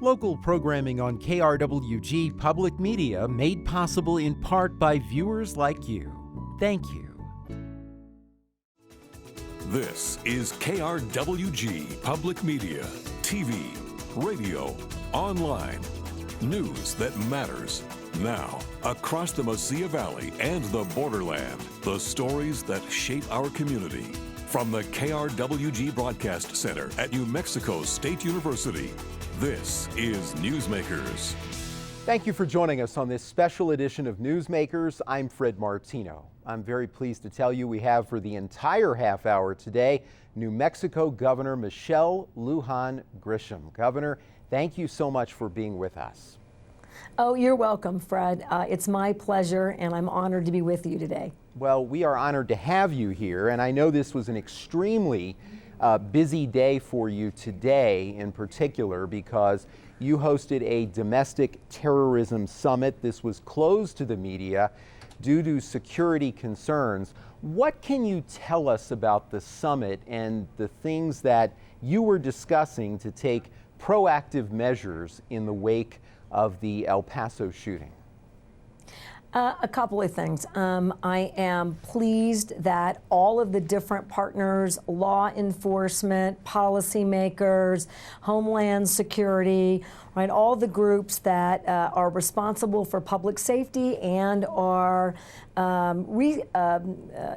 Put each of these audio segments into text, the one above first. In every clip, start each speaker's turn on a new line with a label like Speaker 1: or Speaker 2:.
Speaker 1: Local programming on KRWG Public Media made possible in part by viewers like you. Thank you.
Speaker 2: This is KRWG Public Media, TV, radio, online. News that matters. Now, across the Mesilla Valley and the borderland, the stories that shape our community. From the KRWG Broadcast Center at New Mexico State University, this is Newsmakers.
Speaker 1: Thank you for joining us on this special edition of Newsmakers. I'm Fred Martino. I'm very pleased to tell you we have for the entire half hour today, New Mexico Governor Michelle Lujan Grisham. Governor, thank you so much for being with us.
Speaker 3: Oh, you're welcome, Fred. It's my pleasure, and I'm honored to be with you today.
Speaker 1: Well, we are honored to have you here, and I know this was an extremely busy day for you today in particular because you hosted a domestic terrorism summit. This was closed to the media due to security concerns. What can you tell us about the summit and the things that you were discussing to take proactive measures in the wake of the El Paso shooting?
Speaker 3: A couple of things. I am pleased that all of the different partners, law enforcement, policymakers, Homeland Security, right, all the groups that are responsible for public safety and are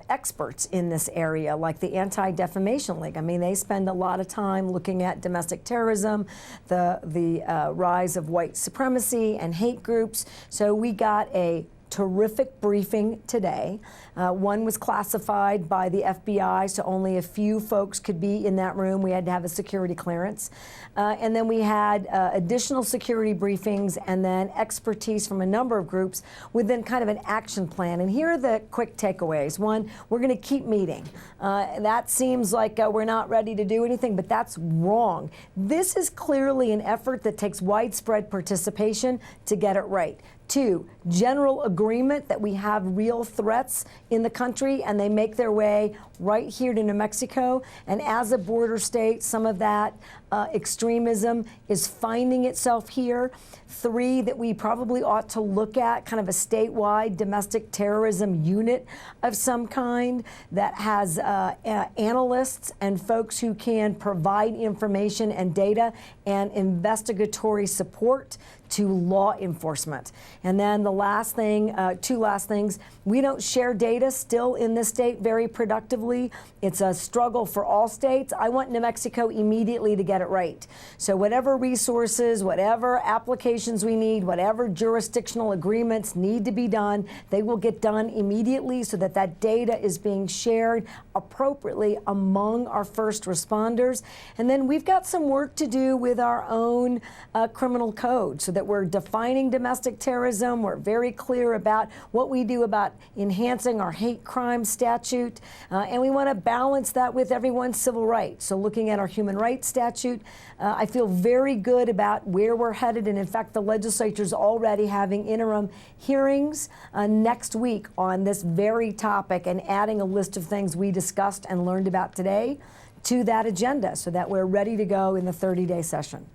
Speaker 3: experts in this area, like the Anti-Defamation League. I mean, they spend a lot of time looking at domestic terrorism, the rise of white supremacy and hate groups. So we got a terrific briefing today. One was classified by the FBI, so only a few folks could be in that room. We had to have a security clearance. And then we had additional security briefings and then expertise from a number of groups with then kind of an action plan. And here are the quick takeaways. One, we're going to keep meeting. That seems like we're not ready to do anything, but that's wrong. This is clearly an effort that takes widespread participation to get it right. Two, general agreement that we have real threats in the country and they make their way right here to New Mexico. And as a border state, some of that extremism is finding itself here. Three, that we probably ought to look at kind of a statewide domestic terrorism unit of some kind that has analysts and folks who can provide information and data and investigatory support to law enforcement. And then the last thing, two last things, we don't share data still in this state very productively. It's a struggle for all states. I want New Mexico immediately to get it right. So whatever resources, whatever applications we need, whatever jurisdictional agreements need to be done, they will get done immediately so that that data is being shared appropriately among our first responders. And then we've got some work to do with our own criminal code so that we're defining domestic terrorism. We're very clear about what we do about enhancing our hate crime statute. And we want to balance that with everyone's civil rights. So looking at our human rights statute, I feel very good about where we're headed. And in fact, the legislature's already having interim hearings next week on this very topic and adding a list of things we discussed and learned about today to that agenda so that we're ready to go in the 30-day session.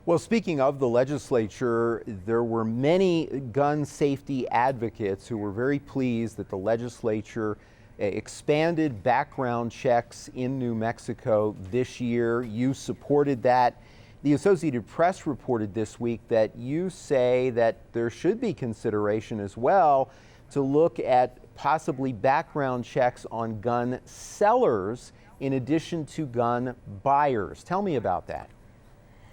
Speaker 1: Well, speaking of the legislature, there were many gun safety advocates who were very pleased that the legislature expanded background checks in New Mexico this year. You supported that. The Associated Press reported this week that you say that there should be consideration as well to look at possibly background checks on gun sellers in addition to gun buyers. Tell me about that.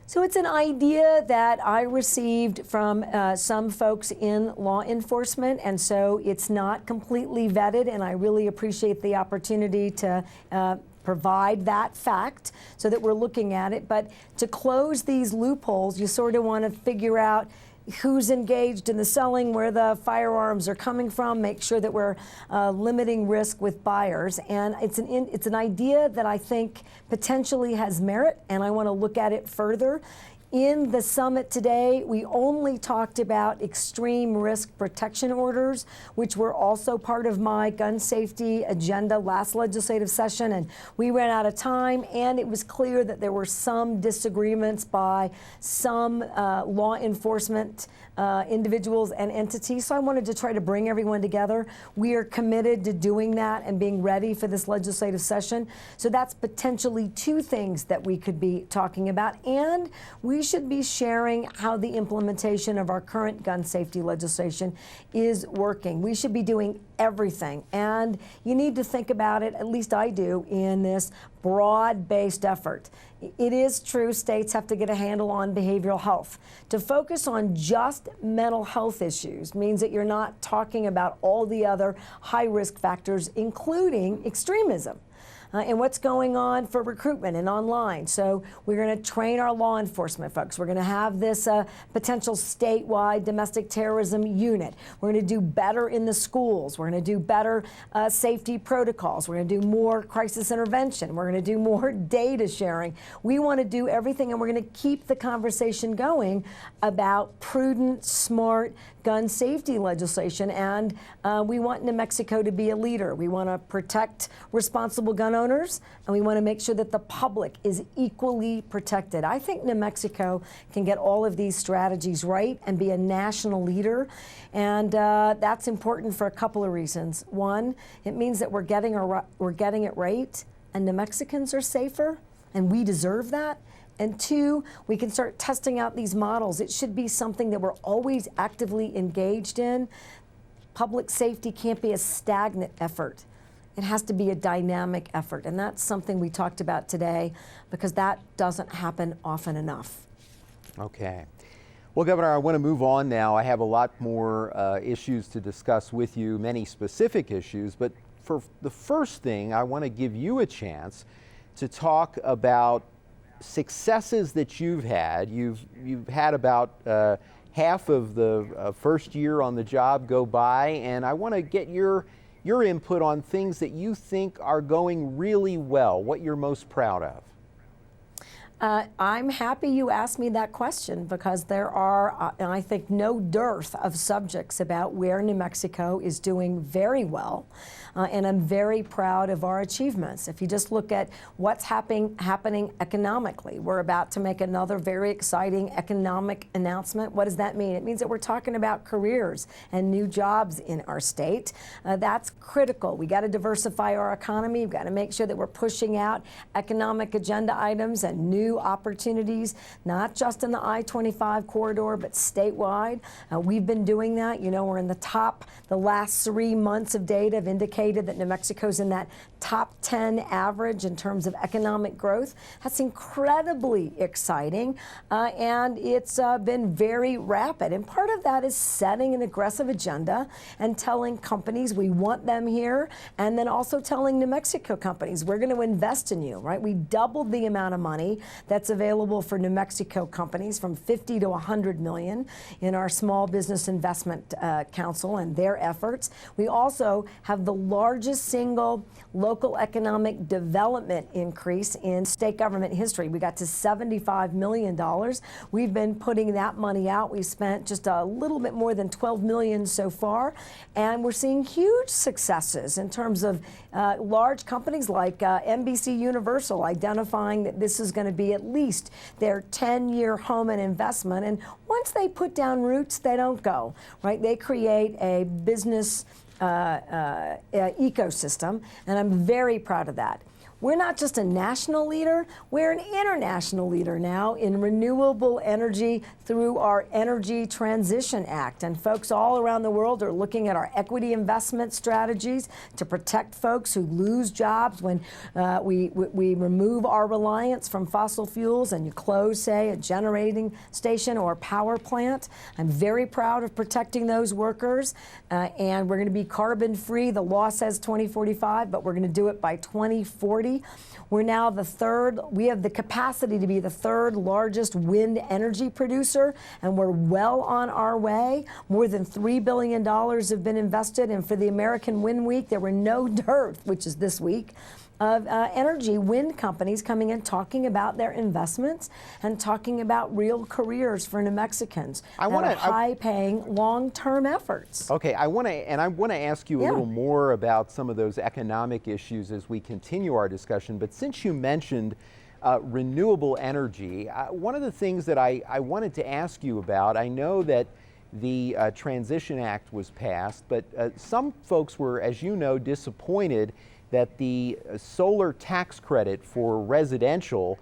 Speaker 3: So it's an idea that I received from some folks in law enforcement, and so it's not completely vetted, and I really appreciate the opportunity to provide that fact so that we're looking at it. But to close these loopholes, you sort of want to figure out who's engaged in the selling, where the firearms are coming from, make sure that we're limiting risk with buyers. And it's an idea that I think potentially has merit, and I want to look at it further. In the summit today, we only talked about extreme risk protection orders, which were also part of my gun safety agenda last legislative session, and we ran out of time, and it was clear that there were some disagreements by some law enforcement individuals and entities, so I wanted to try to bring everyone together. We are committed to doing that and being ready for this legislative session, so that's potentially two things that we could be talking about, and we should be sharing how the implementation of our current gun safety legislation is working. We should be doing everything, and you need to think about it, at least I do, in this broad-based effort. It is true states have to get a handle on behavioral health. To focus on just mental health issues means that you're not talking about all the other high-risk factors, including extremism. And what's going on for recruitment and online. So we're going to train our law enforcement folks. We're going to have this potential statewide domestic terrorism unit. We're going to do better in the schools. We're going to do better safety protocols. We're going to do more crisis intervention. We're going to do more data sharing. We want to do everything, and we're going to keep the conversation going about prudent, smart gun safety legislation, and we want New Mexico to be a leader. We want to protect responsible gun owners, and we want to make sure that the public is equally protected. I think New Mexico can get all of these strategies right and be a national leader, and that's important for a couple of reasons. One, it means that we're getting it right, and New Mexicans are safer, and we deserve that. And two, we can start testing out these models. It should be something that we're always actively engaged in. Public safety can't be a stagnant effort. It has to be a dynamic effort. And that's something we talked about today, because that doesn't happen often enough.
Speaker 1: Okay. Well, Governor, I want to move on now. I have a lot more issues to discuss with you, many specific issues. But for the first thing, I want to give you a chance to talk about successes that you've had. You've had about half of the first year on the job go by, and I want to get your input on things that you think are going really well, what you're most proud of.
Speaker 3: I'm happy you asked me that question, because there are, I think, no dearth of subjects about where New Mexico is doing very well. And I'm very proud of our achievements. If you just look at what's happening economically, we're about to make another very exciting economic announcement. What does that mean? It means that we're talking about careers and new jobs in our state. That's critical. We got to diversify our economy. We've got to make sure that we're pushing out economic agenda items and new opportunities, not just in the I-25 corridor, but statewide. We've been doing that. You know, we're in the last 3 months of data have indicated that New Mexico's in that top 10 average in terms of economic growth. That's incredibly exciting, and it's been very rapid. And part of that is setting an aggressive agenda and telling companies we want them here, and then also telling New Mexico companies we're going to invest in you, right? We doubled the amount of money that's available for New Mexico companies from 50 to 100 million in our Small Business Investment Council and their efforts. We also have the largest single local economic development increase in state government history. We got to $75 million. We've been putting that money out. We spent just a little bit more than $12 million so far, and we're seeing huge successes in terms of large companies like NBC Universal identifying that this is going to be at least their 10-year home and investment. And once they put down roots, they don't go, right? They create a business ecosystem, and I'm very proud of that. We're not just a national leader, we're an international leader now in renewable energy through our Energy Transition Act. And folks all around the world are looking at our equity investment strategies to protect folks who lose jobs when we remove our reliance from fossil fuels and you close, say, a generating station or power plant. I'm very proud of protecting those workers, and we're going to be carbon free. The law says 2045, but we're going to do it by 2040. We're now we have the capacity to be the third largest wind energy producer, and we're well on our way. More than $3 billion have been invested, and for the American Wind Week, there were no dearth, which is this week, of energy, wind companies coming in, talking about their investments and talking about real careers for New Mexicans that are high-paying, long-term efforts.
Speaker 1: Okay, I want to ask you a little more about some of those economic issues as we continue our discussion. But since you mentioned renewable energy, one of the things that I wanted to ask you about, I know that the Transition Act was passed, but some folks were, as you know, disappointed that the solar tax credit for residential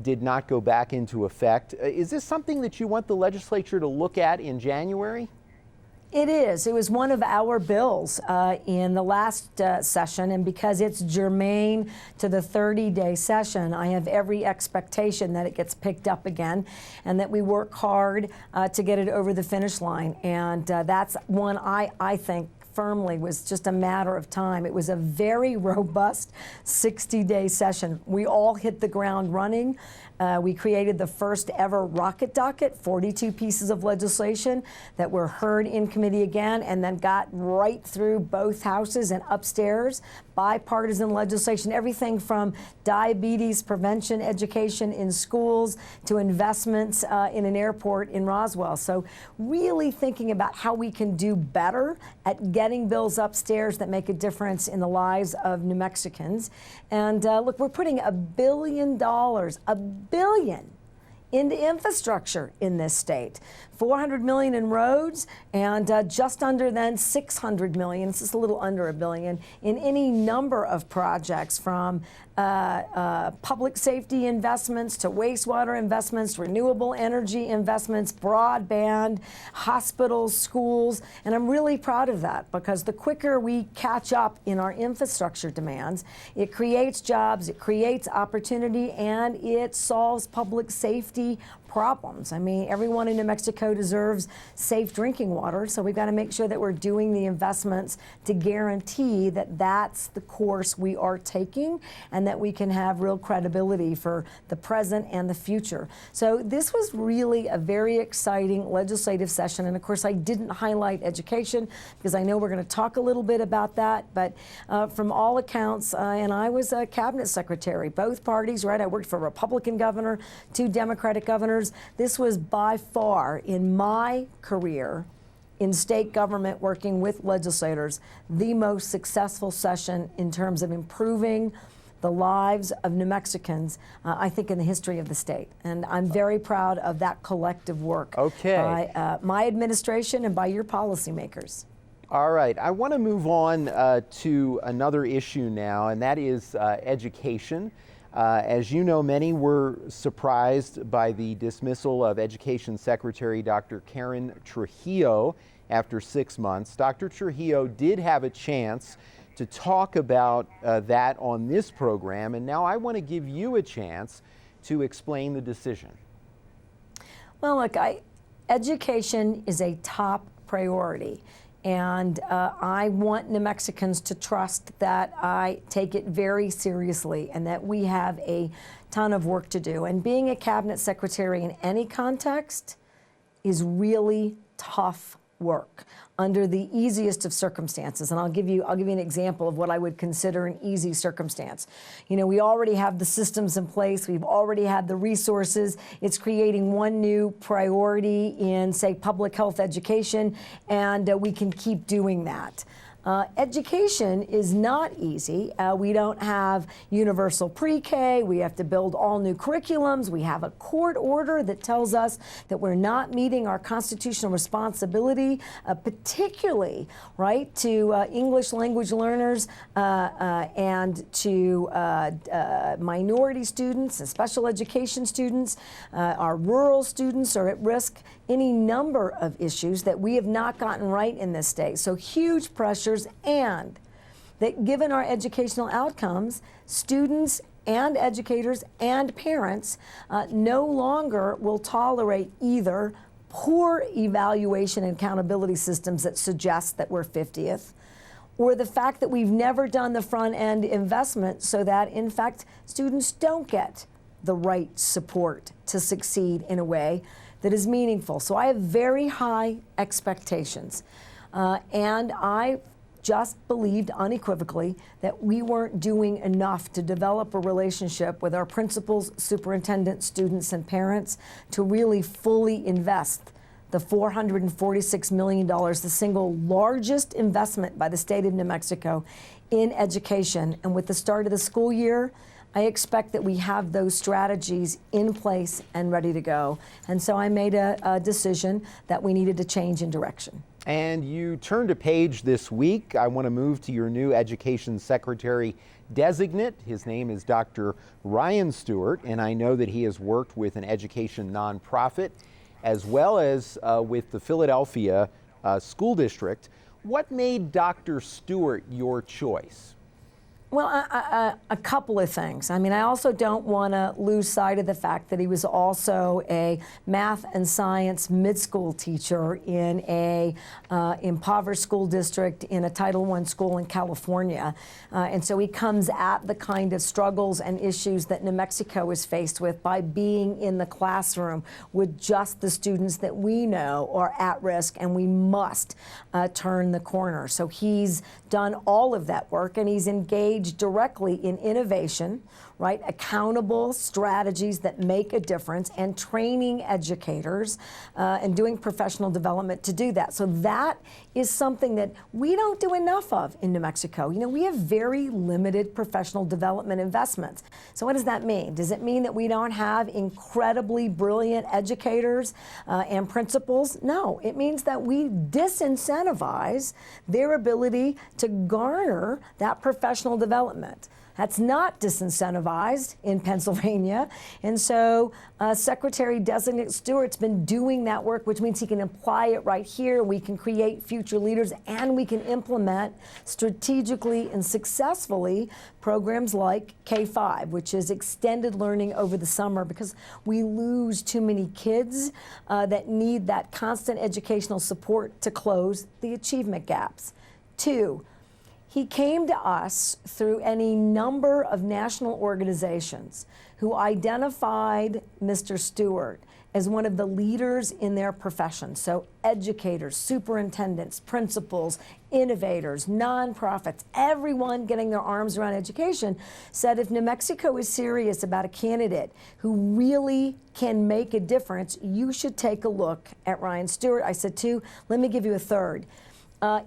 Speaker 1: did not go back into effect. Is this something that you want the legislature to look at in January?
Speaker 3: It is. It was one of our bills in the last session, and because it's germane to the 30-day session, I have every expectation that it gets picked up again and that we work hard to get it over the finish line. And that's one I think firmly was just a matter of time. It was a very robust 60-day session. We all hit the ground running. We created the first ever rocket docket, 42 pieces of legislation that were heard in committee again and then got right through both houses and upstairs. Bipartisan legislation, everything from diabetes prevention education in schools to investments in an airport in Roswell. So really thinking about how we can do better at getting bills upstairs that make a difference in the lives of New Mexicans. And look, we're putting $1 billion, $1 billion into infrastructure in this state. $400 million in roads and just under then $600 million, it's just a little under $1 billion, in any number of projects from public safety investments to wastewater investments, renewable energy investments, broadband, hospitals, schools. And I'm really proud of that because the quicker we catch up in our infrastructure demands, it creates jobs, it creates opportunity, and it solves public safety problems. I mean, everyone in New Mexico deserves safe drinking water, so we've got to make sure that we're doing the investments to guarantee that that's the course we are taking and that we can have real credibility for the present and the future. So this was really a very exciting legislative session, and of course I didn't highlight education because I know we're going to talk a little bit about that, but from all accounts, and I was a cabinet secretary, both parties, right? I worked for a Republican governor, 2 Democratic governors. This was by far, in my career in state government working with legislators, the most successful session in terms of improving the lives of New Mexicans, I think, in the history of the state. And I'm very proud of that collective work by my administration and by your policymakers.
Speaker 1: All right, I want to move on to another issue now, and that is education. As you know, many were surprised by the dismissal of Education Secretary Dr. Karen Trujillo after 6 months. Dr. Trujillo did have a chance to talk about that on this program, and now I want to give you a chance to explain the decision.
Speaker 3: Well, look, education is a top priority. And I want New Mexicans to trust that I take it very seriously and that we have a ton of work to do. And being a cabinet secretary in any context is really tough work under the easiest of circumstances. And I'll give you an example of what I would consider an easy circumstance. You know, we already have the systems in place. We've already had the resources. It's creating one new priority in, say, public health education, and we can keep doing that. Education is not easy. We don't have universal pre-K. We have to build all new curriculums. We have a court order that tells us that we're not meeting our constitutional responsibility, particularly, right, to English language learners and to minority students and special education students. Our rural students are at risk. Any number of issues that we have not gotten right in this state. So huge pressures, and that given our educational outcomes, students and educators and parents no longer will tolerate either poor evaluation and accountability systems that suggest that we're 50th, or the fact that we've never done the front end investment so that, in fact, students don't get the right support to succeed in a way that is meaningful. So I have very high expectations. And I just believed unequivocally that we weren't doing enough to develop a relationship with our principals, superintendents, students, and parents to really fully invest the $446 million, the single largest investment by the state of New Mexico in education. And with the start of the school year, I expect that we have those strategies in place and ready to go. And so I made a decision that we needed to change in direction.
Speaker 1: And you turned a page this week. I want to move to your new Education Secretary designate. His name is Dr. Ryan Stewart, and I know that he has worked with an education nonprofit as well as with the Philadelphia School District. What made Dr. Stewart your choice?
Speaker 3: Well, a couple of things. I mean, I also don't want to lose sight of the fact that he was also a math and science mid-school teacher in a impoverished school district in a Title I school in California. And so he comes at the kind of struggles and issues that New Mexico is faced with by being in the classroom with just the students that we know are at risk, and we must turn the corner. So he's done all of that work, and he's engaged directly in innovation, right? Accountable strategies that make a difference, and training educators and doing professional development to do that. So that is something that we don't do enough of in New Mexico. You know, we have very limited professional development investments. So what does that mean? Does it mean that we don't have incredibly brilliant educators and principals? No, it means that we disincentivize their ability to garner that professional development. That's not disincentivized in Pennsylvania. And so Secretary-designate Stewart's been doing that work, which means he can apply it right here. We can create future leaders, and we can implement strategically and successfully programs like K-5, which is extended learning over the summer, because we lose too many kids that need that constant educational support to close the achievement gaps. 2, he came to us through any number of national organizations who identified Mr. Stewart as one of the leaders in their profession. So educators, superintendents, principals, innovators, nonprofits, everyone getting their arms around education said if New Mexico is serious about a candidate who really can make a difference, you should take a look at Ryan Stewart. I said 2, let me give you a third.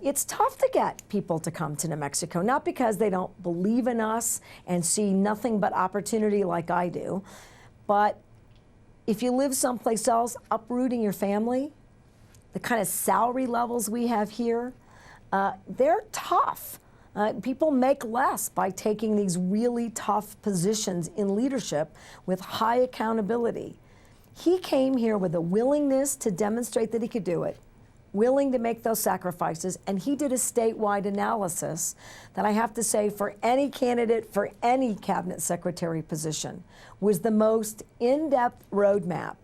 Speaker 3: It's tough to get people to come to New Mexico, not because they don't believe in us and see nothing but opportunity like I do, but if you live someplace else, uprooting your family, the kind of salary levels we have here, they're tough. People make less by taking these really tough positions in leadership with high accountability. He came here with a willingness to demonstrate that he could do it, willing to make those sacrifices, and he did a statewide analysis that I have to say for any candidate for any cabinet secretary position was the most in-depth roadmap,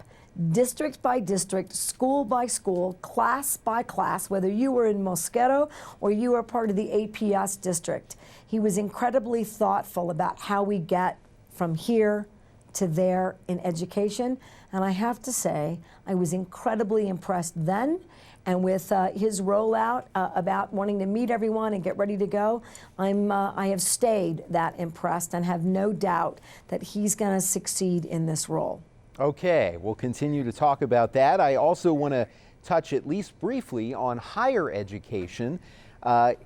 Speaker 3: district by district, school by school, class by class, whether you were in Mosquero or you were part of the APS district. He was incredibly thoughtful about how we get from here to there in education, and I have to say I was incredibly impressed then. And with his rollout about wanting to meet everyone and get ready to go, I have stayed that impressed and have no doubt that he's going to succeed in this role.
Speaker 1: Okay, we'll continue to talk about that. I also want to touch at least briefly on higher education,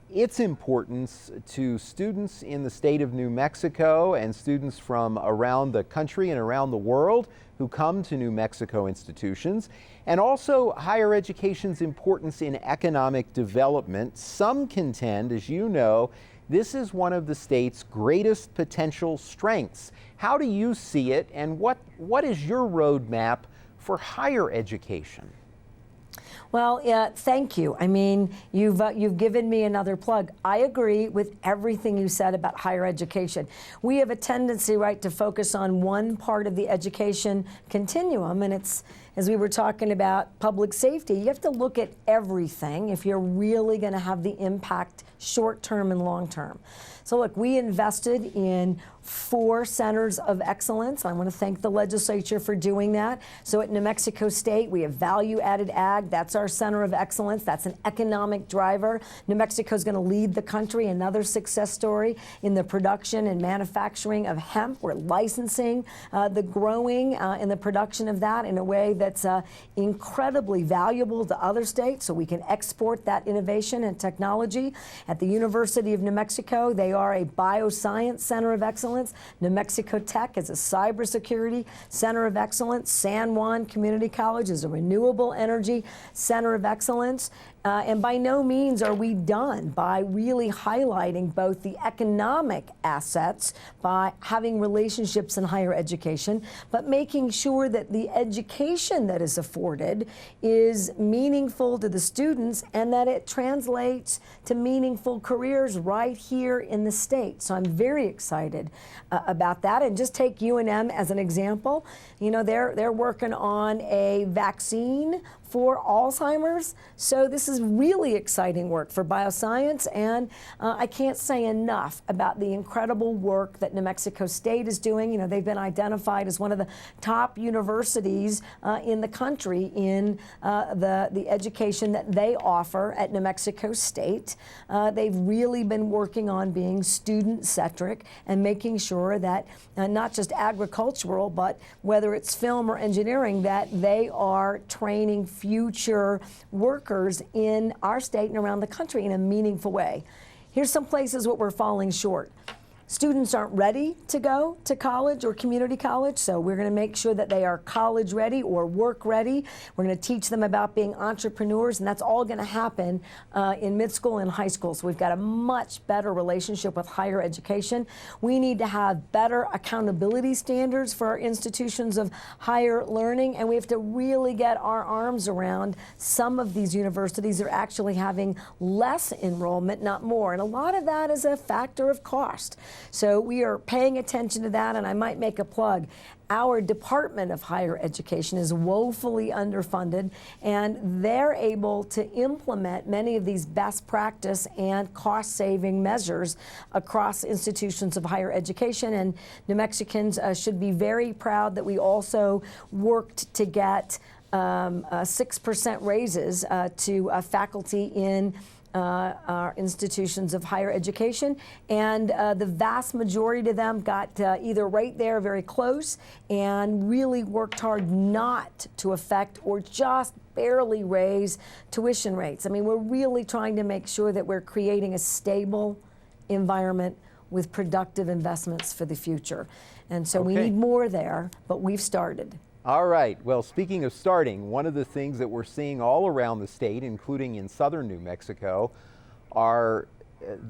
Speaker 1: its importance to students in the state of New Mexico and students from around the country and around the world who come to New Mexico institutions, and also higher education's importance in economic development. Some contend, as you know, this is one of the state's greatest potential strengths. How do you see it, and what is your roadmap for higher education?
Speaker 3: Well, thank you. I mean, you've given me another plug. I agree with everything you said about higher education. We have a tendency, right, to focus on one part of the education continuum, and it's, as we were talking about public safety, you have to look at everything if you're really going to have the impact short-term and long-term. So look, we invested in 4 centers of excellence. I want to thank the legislature for doing that. So at New Mexico State, we have value-added ag. That's our center of excellence. That's an economic driver. New Mexico is going to lead the country, another success story in the production and manufacturing of hemp. We're licensing the growing and the production of that in a way that's incredibly valuable to other states, so we can export that innovation and technology. At the University of New Mexico, they are a bioscience center of excellence. New Mexico Tech is a cybersecurity center of excellence. San Juan Community College is a renewable energy center of excellence. And by no means are we done by really highlighting both the economic assets by having relationships in higher education, but making sure that the education that is afforded is meaningful to the students and that it translates to meaningful careers right here in the state. So I'm very excited about that. And just take UNM as an example. You know, they're working on a vaccine for Alzheimer's. So this is really exciting work for bioscience, and I can't say enough about the incredible work that New Mexico State is doing. You know, they've been identified as one of the top universities in the country in the education that they offer at New Mexico State. They've really been working on being student-centric and making sure that not just agricultural, but whether it's film or engineering, that they are training future workers in our state and around the country in a meaningful way. Here's some places where we're falling short. Students aren't ready to go to college or community college, so we're going to make sure that they are college ready or work ready. We're going to teach them about being entrepreneurs, and that's all going to happen in mid school and high school. So we've got a much better relationship with higher education. We need to have better accountability standards for our institutions of higher learning, and we have to really get our arms around some of these universities that are actually having less enrollment, not more. And a lot of that is a factor of cost. So we are paying attention to that, and I might make a plug. Our Department of Higher Education is woefully underfunded, and they're able to implement many of these best practice and cost-saving measures across institutions of higher education. And New Mexicans should be very proud that we also worked to get 6% raises to faculty in our institutions of higher education, and the vast majority of them got either right there, very close, and really worked hard not to affect or just barely raise tuition rates. I mean, we're really trying to make sure that we're creating a stable environment with productive investments for the future. And so we need more there, but we've started.
Speaker 1: All right. Well, speaking of starting, one of the things that we're seeing all around the state, including in southern New Mexico, are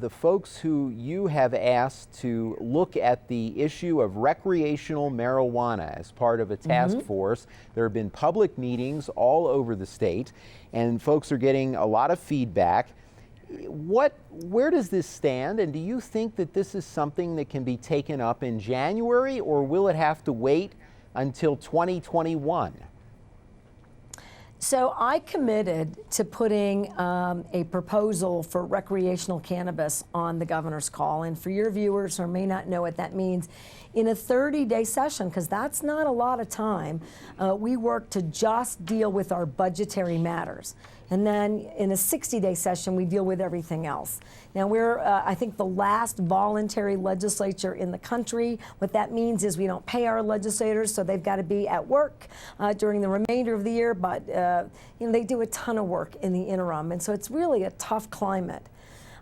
Speaker 1: the folks who you have asked to look at the issue of recreational marijuana as part of a task force. There have been public meetings all over the state, and folks are getting a lot of feedback. Where does this stand, and do you think that this is something that can be taken up in January, or will it have to wait until 2021?
Speaker 3: So I committed to putting a proposal for recreational cannabis on the governor's call. And for your viewers who may not know what that means, in a 30-day session, because that's not a lot of time, we work to just deal with our budgetary matters. And then in a 60-day session, we deal with everything else. Now we're, I think, the last voluntary legislature in the country. What that means is we don't pay our legislators, so they've got to be at work during the remainder of the year, but you know, they do a ton of work in the interim, and so it's really a tough climate.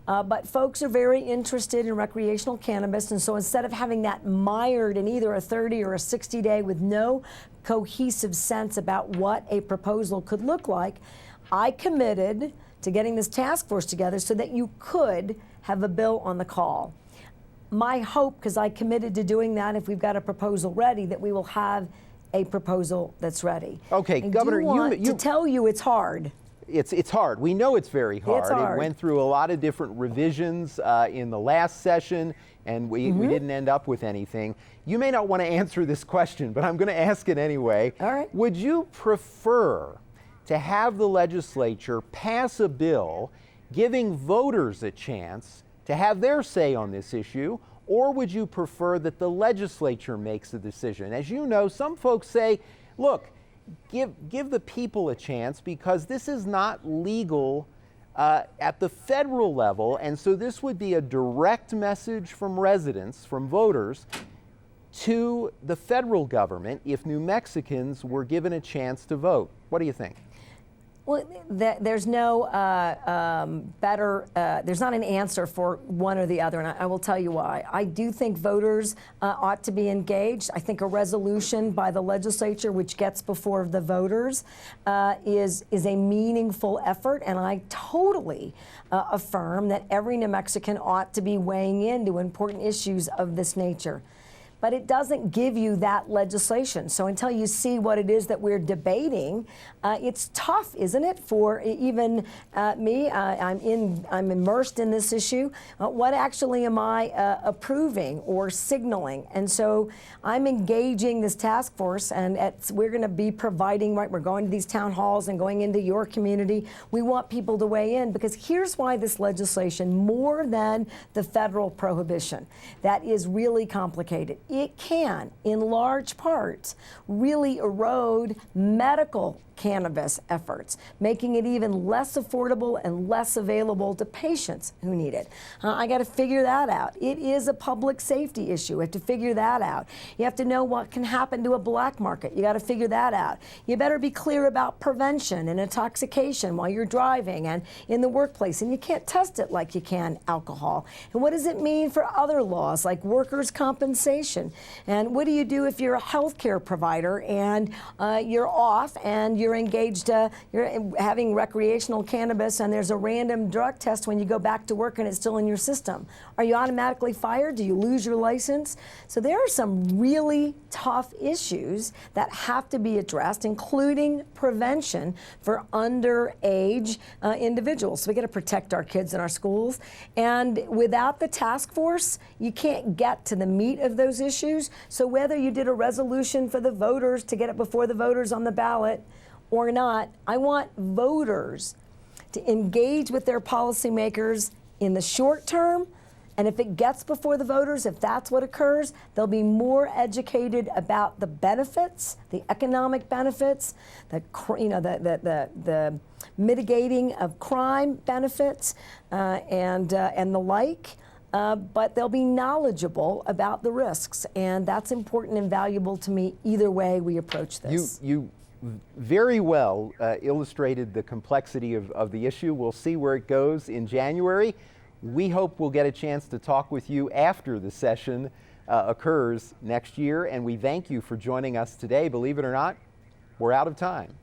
Speaker 3: But folks are very interested in recreational cannabis, and so instead of having that mired in either a 30 or a 60-day with no cohesive sense about what a proposal could look like, I committed to getting this task force together so that you could have a bill on the call. My hope, because I committed to doing that, if we've got a proposal ready, that we will have a proposal that's ready.
Speaker 1: Okay,
Speaker 3: and
Speaker 1: Governor,
Speaker 3: to tell you it's hard.
Speaker 1: It's hard. We know it's very hard.
Speaker 3: It's hard.
Speaker 1: It went through a lot of different revisions in the last session, and we didn't end up with anything. You may not want to answer this question, but I'm going to ask it anyway.
Speaker 3: All right.
Speaker 1: Would you prefer to have the legislature pass a bill giving voters a chance to have their say on this issue, or would you prefer that the legislature makes the decision? As you know, some folks say, look, give the people a chance, because this is not legal at the federal level, and so this would be a direct message from residents, from voters, to the federal government if New Mexicans were given a chance to vote. What do you think?
Speaker 3: Well, there's no there's not an answer for one or the other, and I will tell you why. I do think voters ought to be engaged. I think a resolution by the legislature which gets before the voters is a meaningful effort, and I totally affirm that every New Mexican ought to be weighing into important issues of this nature. But it doesn't give you that legislation. So until you see what it is that we're debating, it's tough, isn't it, for even me? I'm immersed in this issue. What actually am I approving or signaling? And so I'm engaging this task force, and we're going to be providing, right, we're going to these town halls and going into your community. We want people to weigh in, because here's why this legislation, more than the federal prohibition, that is really complicated. It can, in large part, really erode medical cannabis efforts, making it even less affordable and less available to patients who need it. I got to figure that out. It is a public safety issue. We have to figure that out. You have to know what can happen to a black market. You got to figure that out. You better be clear about prevention and intoxication while you're driving and in the workplace, and you can't test it like you can alcohol. And what does it mean for other laws like workers' compensation? And what do you do if you're a healthcare provider and you're off and you're engaged, you're having recreational cannabis, and there's a random drug test when you go back to work and it's still in your system? Are you automatically fired? Do you lose your license? So there are some really tough issues that have to be addressed, including prevention for underage individuals. So we got to protect our kids in our schools. And without the task force, you can't get to the meat of those issues. So whether you did a resolution for the voters to get it before the voters on the ballot or not, I want voters to engage with their policymakers in the short term. And if it gets before the voters, if that's what occurs, they'll be more educated about the benefits, the economic benefits, the mitigating of crime benefits, and the like. But they'll be knowledgeable about the risks, and that's important and valuable to me either way we approach this.
Speaker 1: You very well illustrated the complexity of the issue. We'll see where it goes in January. We hope we'll get a chance to talk with you after the session occurs next year, and we thank you for joining us today. Believe it or not, we're out of time.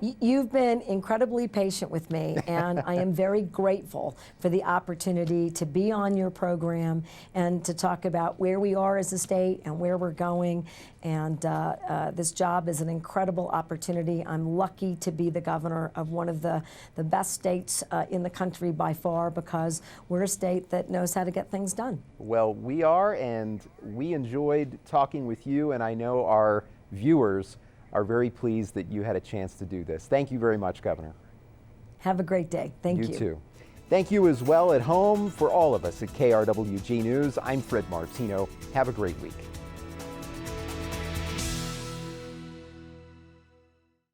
Speaker 3: You've been incredibly patient with me, and I am very grateful for the opportunity to be on your program and to talk about where we are as a state and where we're going. And this job is an incredible opportunity. I'm lucky to be the governor of one of the best states in the country by far, because we're a state that knows how to get things done.
Speaker 1: Well, we are, and we enjoyed talking with you, and I know our viewers are very pleased that you had a chance to do this. Thank you very much, Governor.
Speaker 3: Have a great day. Thank you.
Speaker 1: You too. Thank you as well at home. For all of us at KRWG News, I'm Fred Martino. Have a great week.